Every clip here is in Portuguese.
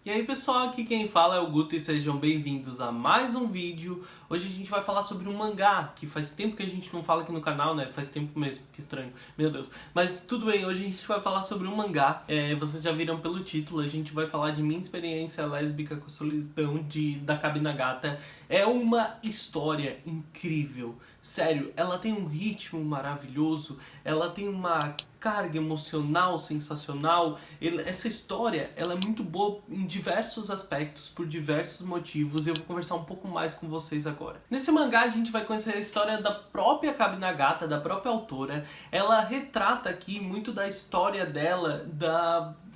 E aí pessoal, aqui quem fala é o Guto e sejam bem-vindos a mais um vídeo. Hoje a gente vai falar sobre um mangá, que faz tempo que a gente não fala aqui no canal, né? Faz tempo mesmo, que estranho, meu Deus. Mas tudo bem, hoje a gente vai falar sobre um mangá. Vocês já viram pelo título, a gente vai falar de minha experiência lésbica com a solidão da Kabinagata. É uma história incrível, sério, ela tem um ritmo maravilhoso, ela tem uma carga emocional sensacional. Essa história ela é muito boa em diversos aspectos, por diversos motivos, e eu vou conversar um pouco mais com vocês agora. Nesse mangá a gente vai conhecer a história da própria Kabinagata, da própria autora. Ela retrata aqui muito da história dela,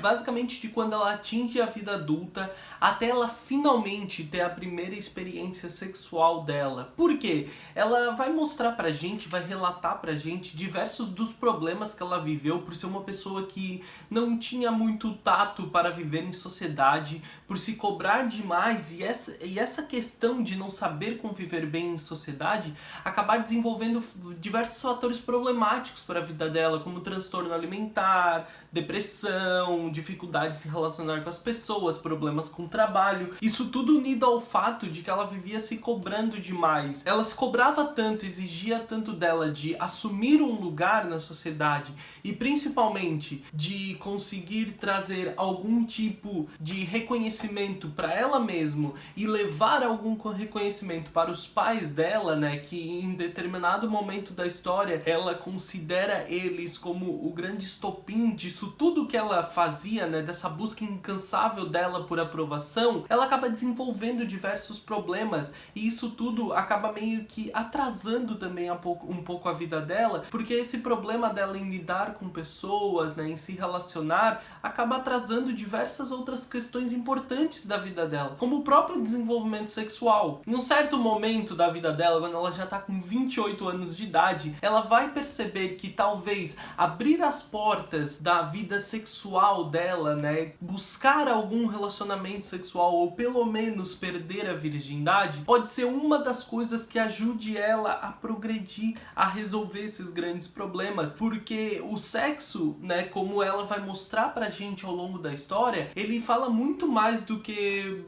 basicamente de quando ela atinge a vida adulta até ela finalmente ter a primeira experiência sexual dela. Por quê? Ela vai mostrar pra gente, vai relatar pra gente diversos dos problemas que ela viveu por ser uma pessoa que não tinha muito tato para viver em sociedade, por se cobrar demais e essa questão de não saber conviver bem em sociedade acabar desenvolvendo diversos fatores problemáticos para a vida dela, como transtorno alimentar, depressão, dificuldade de se relacionar com as pessoas, problemas com o trabalho. Isso tudo unido ao fato de que ela vivia se cobrando demais. Ela se cobrava tanto, exigia tanto dela de assumir um lugar na sociedade e principalmente de conseguir trazer algum tipo de reconhecimento para ela mesma e levar algum reconhecimento para os pais dela, né, que em determinado momento da história ela considera eles como o grande estopim disso tudo que ela fazia, né, dessa busca incansável dela por aprovação. Ela acaba desenvolvendo diversos problemas e isso tudo acaba meio que atrasando também um pouco a vida dela, porque esse problema dela em lidar com pessoas, né, em se relacionar, acaba atrasando diversas outras questões importantes da vida dela, como o próprio desenvolvimento sexual. Em um certo momento da vida dela, quando ela já tá com 28 anos de idade, ela vai perceber que talvez abrir as portas da vida sexual dela, né, buscar algum relacionamento sexual ou pelo menos perder a virgindade, pode ser uma das coisas que ajude ela a progredir, a resolver esses grandes problemas, porque o sexo, né, como ela vai mostrar pra gente ao longo da história, ele fala muito mais do que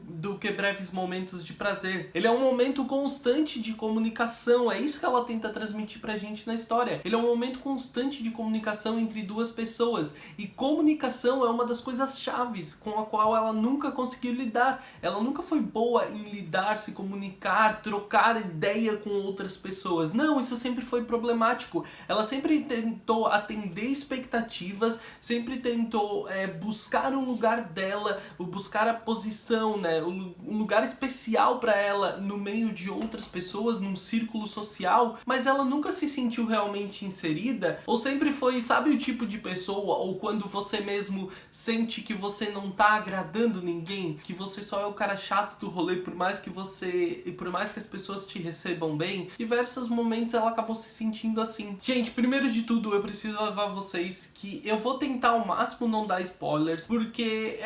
breves momentos de prazer. Ele é um momento constante de comunicação, é isso que ela tenta transmitir pra gente na história. Ele é um momento constante de comunicação entre duas pessoas, e comunicação é uma das coisas chaves com a qual ela nunca conseguiu lidar. Ela nunca foi boa em lidar, se comunicar, trocar ideia com outras pessoas. Não, isso sempre foi problemático. Ela sempre tentou atender expectativas, sempre tentou buscar um lugar dela, buscar a posição, né, um lugar especial para ela no meio de outras pessoas, num círculo social, mas ela nunca se sentiu realmente inserida, ou sempre foi, sabe, o tipo de pessoa, ou quando você mesmo sente que você não tá agradando ninguém, que você só é o cara chato do rolê, por mais que as pessoas te recebam bem, diversos momentos ela acabou se sentindo assim. Gente, primeiro de tudo, eu preciso levar vocês que eu vou tentar ao máximo não dar spoilers, porque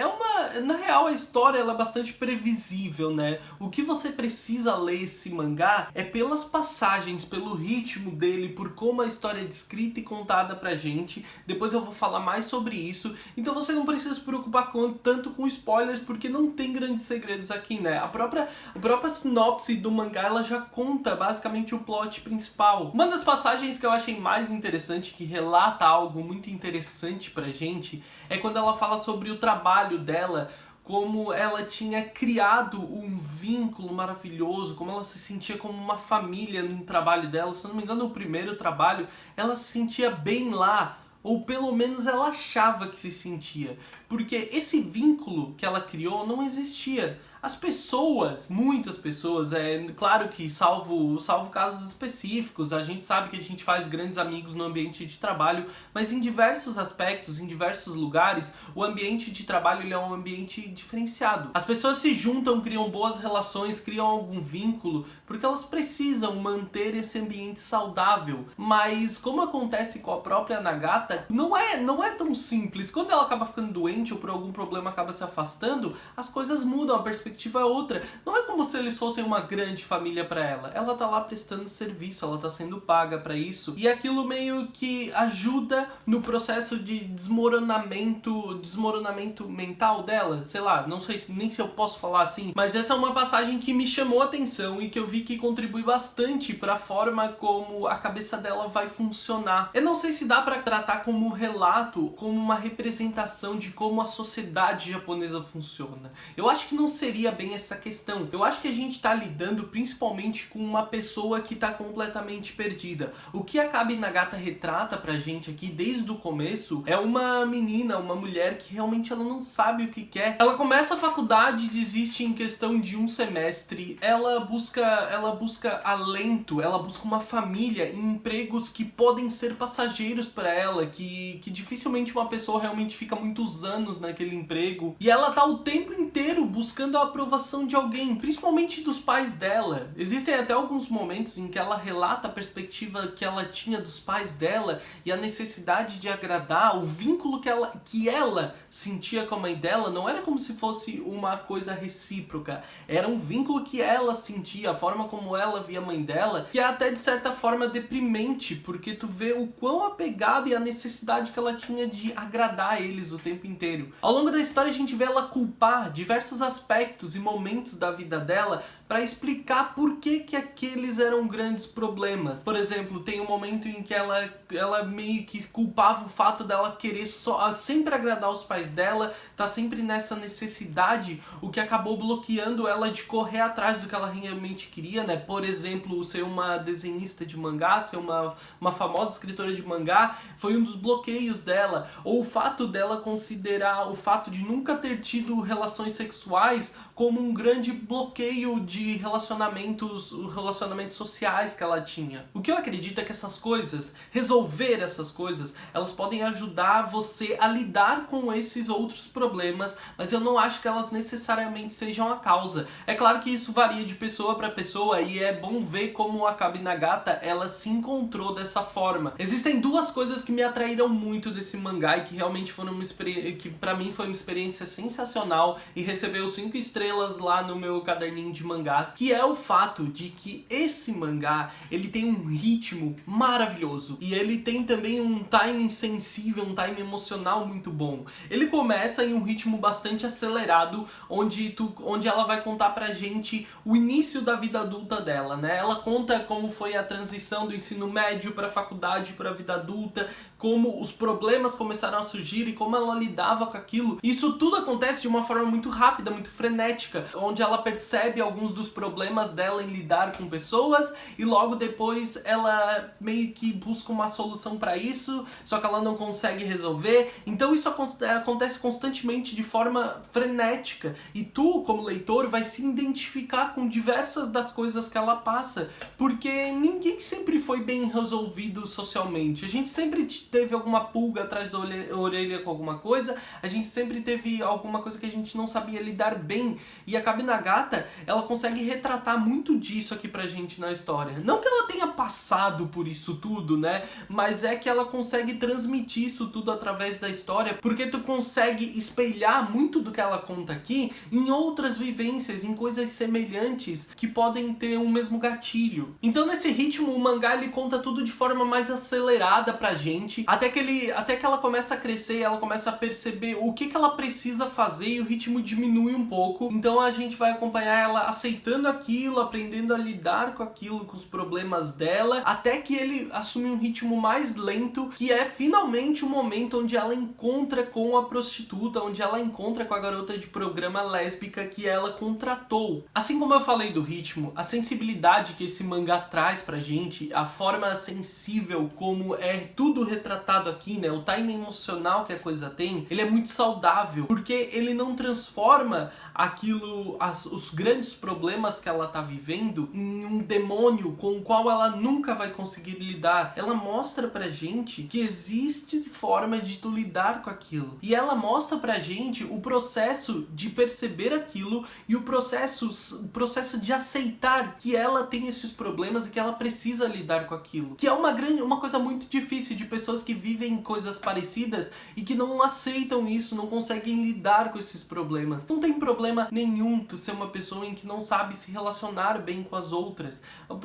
na real a história ela é bastante previsível, né? O que você precisa ler esse mangá é pelas passagens, pelo ritmo dele, por como a história é descrita e contada pra gente. Depois eu vou falar mais sobre isso, então você não precisa se preocupar tanto com spoilers, porque não tem grandes segredos aqui, né? A própria sinopse do mangá ela já conta basicamente o plot principal. Uma das passagens que eu achei mais interessante, que relata algo muito interessante pra gente, é quando ela fala sobre o trabalho dela, como ela tinha criado um vínculo maravilhoso, como ela se sentia como uma família no trabalho dela. Se eu não me engano, no primeiro trabalho, ela se sentia bem lá, ou pelo menos ela achava que se sentia, porque esse vínculo que ela criou não existia. As pessoas, muitas pessoas, claro que salvo casos específicos, a gente sabe que a gente faz grandes amigos no ambiente de trabalho, mas em diversos aspectos, em diversos lugares, o ambiente de trabalho ele é um ambiente diferenciado. As pessoas se juntam, criam boas relações, criam algum vínculo, porque elas precisam manter esse ambiente saudável. Mas como acontece com a própria Nagata, não é tão simples. Quando ela acaba ficando doente ou por algum problema acaba se afastando, as coisas mudam, a perspectiva perspectiva é outra. Não é como se eles fossem uma grande família pra ela. Ela tá lá prestando serviço, ela tá sendo paga pra isso. E aquilo meio que ajuda no processo de desmoronamento mental dela. Sei lá, não sei nem se eu posso falar assim, mas essa é uma passagem que me chamou a atenção e que eu vi que contribui bastante pra forma como a cabeça dela vai funcionar. Eu não sei se dá pra tratar como um relato, como uma representação de como a sociedade japonesa funciona. Eu acho que não seria bem essa questão. Eu acho que a gente tá lidando principalmente com uma pessoa que tá completamente perdida. O que a Kabi Nagata retrata pra gente aqui desde o começo é uma menina, uma mulher que realmente ela não sabe o que quer. Ela começa a faculdade, desiste em questão de um semestre. Ela busca alento, ela busca uma família em empregos que podem ser passageiros pra ela, que dificilmente uma pessoa realmente fica muitos anos naquele emprego. E ela tá o tempo inteiro buscando a aprovação de alguém, principalmente dos pais dela. Existem até alguns momentos em que ela relata a perspectiva que ela tinha dos pais dela e a necessidade de agradar, o vínculo que ela sentia com a mãe dela não era como se fosse uma coisa recíproca, era um vínculo que ela sentia, a forma como ela via a mãe dela, que é até de certa forma deprimente, porque tu vê o quão apegada e a necessidade que ela tinha de agradar eles o tempo inteiro. Ao longo da história a gente vê ela culpar diversos aspectos e momentos da vida dela para explicar por que aqueles eram grandes problemas. Por exemplo, tem um momento em que ela meio que culpava o fato dela querer sempre agradar os pais dela, tá sempre nessa necessidade, o que acabou bloqueando ela de correr atrás do que ela realmente queria, né? Por exemplo, ser uma desenhista de mangá, ser uma famosa escritora de mangá, foi um dos bloqueios dela. Ou o fato dela considerar o fato de nunca ter tido relações sexuais como um grande bloqueio de relacionamentos sociais que ela tinha. O que eu acredito é que resolver essas coisas, elas podem ajudar você a lidar com esses outros problemas, mas eu não acho que elas necessariamente sejam a causa. É claro que isso varia de pessoa para pessoa e é bom ver como a Kabi Nagata, ela se encontrou dessa forma. Existem duas coisas que me atraíram muito desse mangá e que realmente foram que pra mim foi uma experiência sensacional e recebeu 5 estrelas lá no meu caderninho de mangás, que é o fato de que esse mangá, ele tem um ritmo maravilhoso e ele tem também um timing sensível, um timing emocional muito bom. Ele começa em um ritmo bastante acelerado, onde ela vai contar pra gente o início da vida adulta dela, né? Ela conta como foi a transição do ensino médio pra faculdade, pra vida adulta, como os problemas começaram a surgir e como ela lidava com aquilo. Isso tudo acontece de uma forma muito rápida, muito frenética, onde ela percebe alguns dos problemas dela em lidar com pessoas e logo depois ela meio que busca uma solução para isso, só que ela não consegue resolver. Então isso acontece constantemente de forma frenética e tu, como leitor, vai se identificar com diversas das coisas que ela passa, porque ninguém sempre foi bem resolvido socialmente. A gente sempre teve alguma pulga atrás da orelha com alguma coisa, a gente sempre teve alguma coisa que a gente não sabia lidar bem, e a Kabi Nagata, ela consegue retratar muito disso aqui pra gente na história. Não que ela tenha passado por isso tudo, né, mas é que ela consegue transmitir isso tudo através da história, porque tu consegue espelhar muito do que ela conta aqui em outras vivências, em coisas semelhantes que podem ter um mesmo gatilho. Então nesse ritmo, o mangá ele conta tudo de forma mais acelerada pra gente, até que ela começa a crescer e ela começa a perceber o que ela precisa fazer e o ritmo diminui um pouco. Então a gente vai acompanhar ela aceitando aquilo, aprendendo a lidar com aquilo, com os problemas dela, até que ele assume um ritmo mais lento, que é finalmente o momento onde ela encontra com a prostituta, onde ela encontra com a garota de programa lésbica que ela contratou. Assim como eu falei do ritmo, a sensibilidade que esse mangá traz pra gente, a forma sensível como é tudo retratado aqui, né, o timing emocional que a coisa tem, ele é muito saudável, porque ele não transforma os grandes problemas que ela tá vivendo em um demônio com o qual ela nunca vai conseguir lidar. Ela mostra pra gente que existe forma de tu lidar com aquilo. E ela mostra pra gente o processo de perceber aquilo e o processo de aceitar que ela tem esses problemas e que ela precisa lidar com aquilo. Que é uma coisa muito difícil de pessoas que vivem coisas parecidas e que não aceitam isso, não conseguem lidar com esses problemas. Não tem problema nenhum tu ser uma pessoa em que não sabe se relacionar bem com as outras.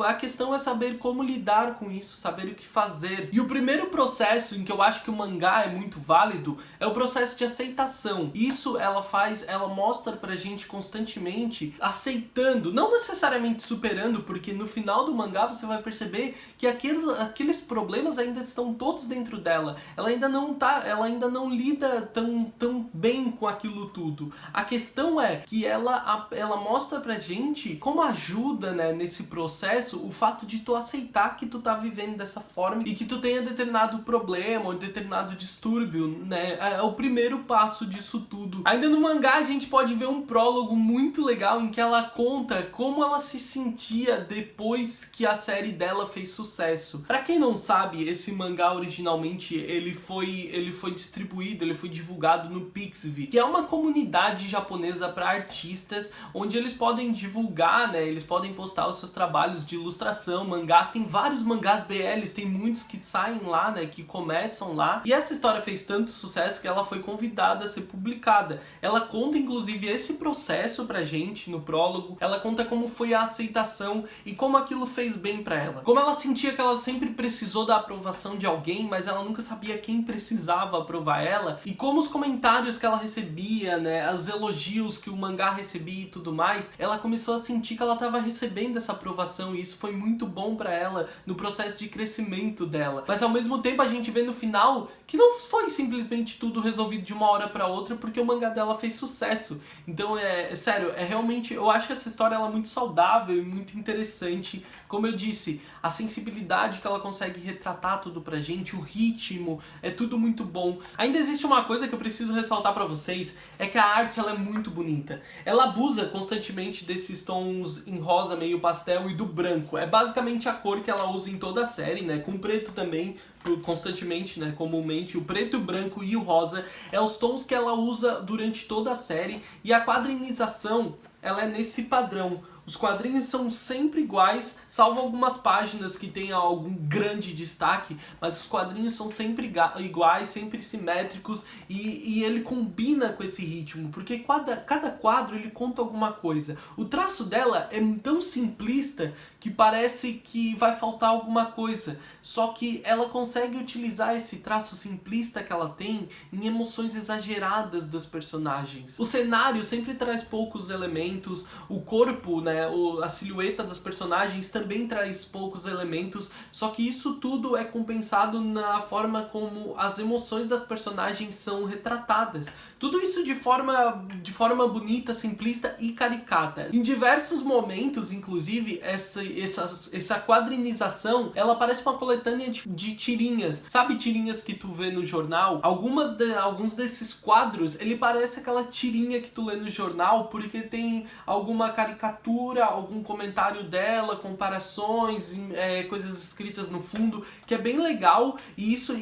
A questão é saber como lidar com isso, saber o que fazer. E o primeiro processo em que eu acho que o mangá é muito válido é o processo de aceitação. Isso ela mostra pra gente constantemente aceitando, não necessariamente superando, porque no final do mangá você vai perceber que aqueles problemas ainda estão todos dentro dela. Ela ainda não lida tão bem com aquilo tudo. A questão é que ela mostra pra gente como ajuda, né, nesse processo o fato de tu aceitar que tu tá vivendo dessa forma e que tu tenha determinado problema ou determinado distúrbio, né? É o primeiro passo disso tudo. Ainda no mangá a gente pode ver um prólogo muito legal em que ela conta como ela se sentia depois que a série dela fez sucesso. Pra quem não sabe, esse mangá originalmente ele foi distribuído, ele foi divulgado no Pixiv, que é uma comunidade japonesa para artistas, onde eles podem divulgar, né, eles podem postar os seus trabalhos de ilustração, mangás. Tem vários mangás BLs, tem muitos que saem lá, né, que começam lá. E essa história fez tanto sucesso que ela foi convidada a ser publicada. Ela conta inclusive esse processo pra gente no prólogo. Ela conta como foi a aceitação e como aquilo fez bem pra ela. Como ela sentia que ela sempre precisou da aprovação de alguém, mas ela nunca sabia quem precisava aprovar ela. E como os comentários que ela recebia, né, os elogios que o mangá recebia e tudo mais, ela começou a sentir que ela estava recebendo essa aprovação e isso foi muito bom pra ela no processo de crescimento dela. Mas ao mesmo tempo a gente vê no final que não foi simplesmente tudo resolvido de uma hora pra outra porque o mangá dela fez sucesso. Então sério, realmente, eu acho essa história ela muito saudável e muito interessante. Como eu disse, a sensibilidade que ela consegue retratar tudo pra gente, o ritmo, é tudo muito bom. Ainda existe uma coisa que eu preciso ressaltar pra vocês, é que a arte ela é muito bonita. Ela abusa constantemente desses tons em rosa, meio pastel e do branco. É basicamente a cor que ela usa em toda a série, né? Com preto também, constantemente, né, comumente, o preto, o branco e o rosa é os tons que ela usa durante toda a série, e a quadrinização ela é nesse padrão. Os quadrinhos são sempre iguais, salvo algumas páginas que tenham algum grande destaque, mas os quadrinhos são sempre iguais, sempre simétricos, e ele combina com esse ritmo, porque cada quadro ele conta alguma coisa. O traço dela é tão simplista que parece que vai faltar alguma coisa, só que ela consegue utilizar esse traço simplista que ela tem em emoções exageradas dos personagens. O cenário sempre traz poucos elementos, o corpo, né, a silhueta das personagens também traz poucos elementos, só que isso tudo é compensado na forma como as emoções das personagens são retratadas. Tudo isso de forma bonita, simplista e caricata. Em diversos momentos, inclusive, essa quadrinização, ela parece uma coletânea de tirinhas. Sabe tirinhas que tu vê no jornal? Alguns desses quadros, ele parece aquela tirinha que tu lê no jornal, porque tem alguma caricatura, algum comentário dela, comparações, coisas escritas no fundo, que é bem legal, e isso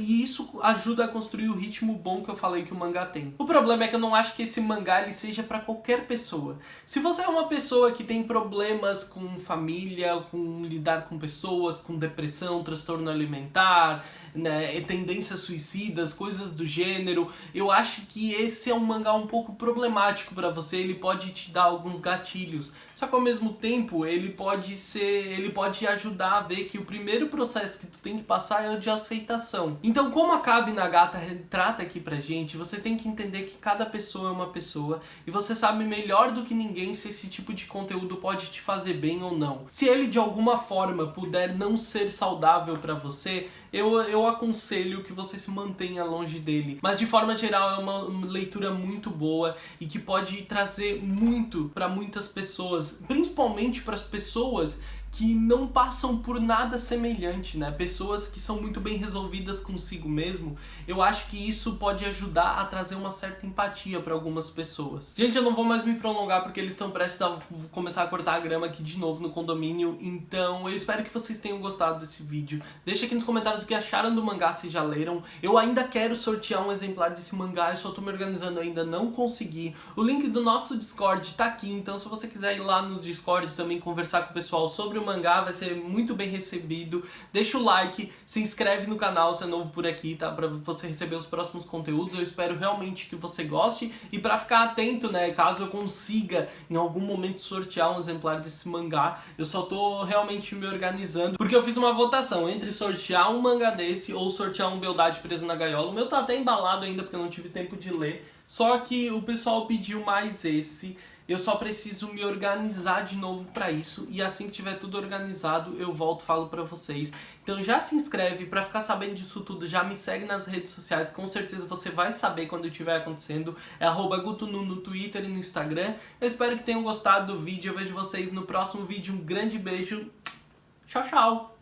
ajuda a construir o ritmo bom que eu falei que o mangá tem. O problema é que eu não acho que esse mangá ele seja pra qualquer pessoa. Se você é uma pessoa que tem problemas com família, com lidar com pessoas, com depressão, transtorno alimentar, né, tendências suicidas, coisas do gênero, eu acho que esse é um mangá um pouco problemático pra você, ele pode te dar alguns gatilhos. Só que ao mesmo tempo, ele pode ajudar a ver que o primeiro processo que tu tem que passar é o de aceitação. Então, como a Kabi Nagata retrata aqui pra gente, você tem que entender que cada pessoa é uma pessoa e você sabe melhor do que ninguém se esse tipo de conteúdo pode te fazer bem ou não. Se ele de alguma forma puder não ser saudável pra você, eu aconselho que você se mantenha longe dele. Mas de forma geral é uma leitura muito boa e que pode trazer muito para muitas pessoas, principalmente para as pessoas que não passam por nada semelhante, né? Pessoas que são muito bem resolvidas consigo mesmo. Eu acho que isso pode ajudar a trazer uma certa empatia para algumas pessoas. Gente, eu não vou mais me prolongar porque eles estão prestes a começar a cortar a grama aqui de novo no condomínio. Então eu espero que vocês tenham gostado desse vídeo. Deixa aqui nos comentários o que acharam do mangá, se já leram. Eu ainda quero sortear um exemplar desse mangá, eu só tô me organizando ainda, não consegui. O link do nosso Discord tá aqui, então se você quiser ir lá no Discord também conversar com o pessoal sobre o o mangá, vai ser muito bem recebido. Deixa o like, se inscreve no canal se é novo por aqui, tá? Pra você receber os próximos conteúdos. Eu espero realmente que você goste. E pra ficar atento, né, caso eu consiga em algum momento sortear um exemplar desse mangá, eu só tô realmente me organizando, porque eu fiz uma votação entre sortear um mangá desse ou sortear um Beldade Preso na Gaiola. O meu tá até embalado ainda porque eu não tive tempo de ler, só que o pessoal pediu mais esse. Eu só preciso me organizar de novo pra isso, e assim que tiver tudo organizado eu volto e falo pra vocês. Então já se inscreve pra ficar sabendo disso tudo, já me segue nas redes sociais, com certeza você vai saber quando estiver acontecendo. É @gutunu no Twitter e no Instagram. Eu espero que tenham gostado do vídeo, eu vejo vocês no próximo vídeo. Um grande beijo, tchau, tchau!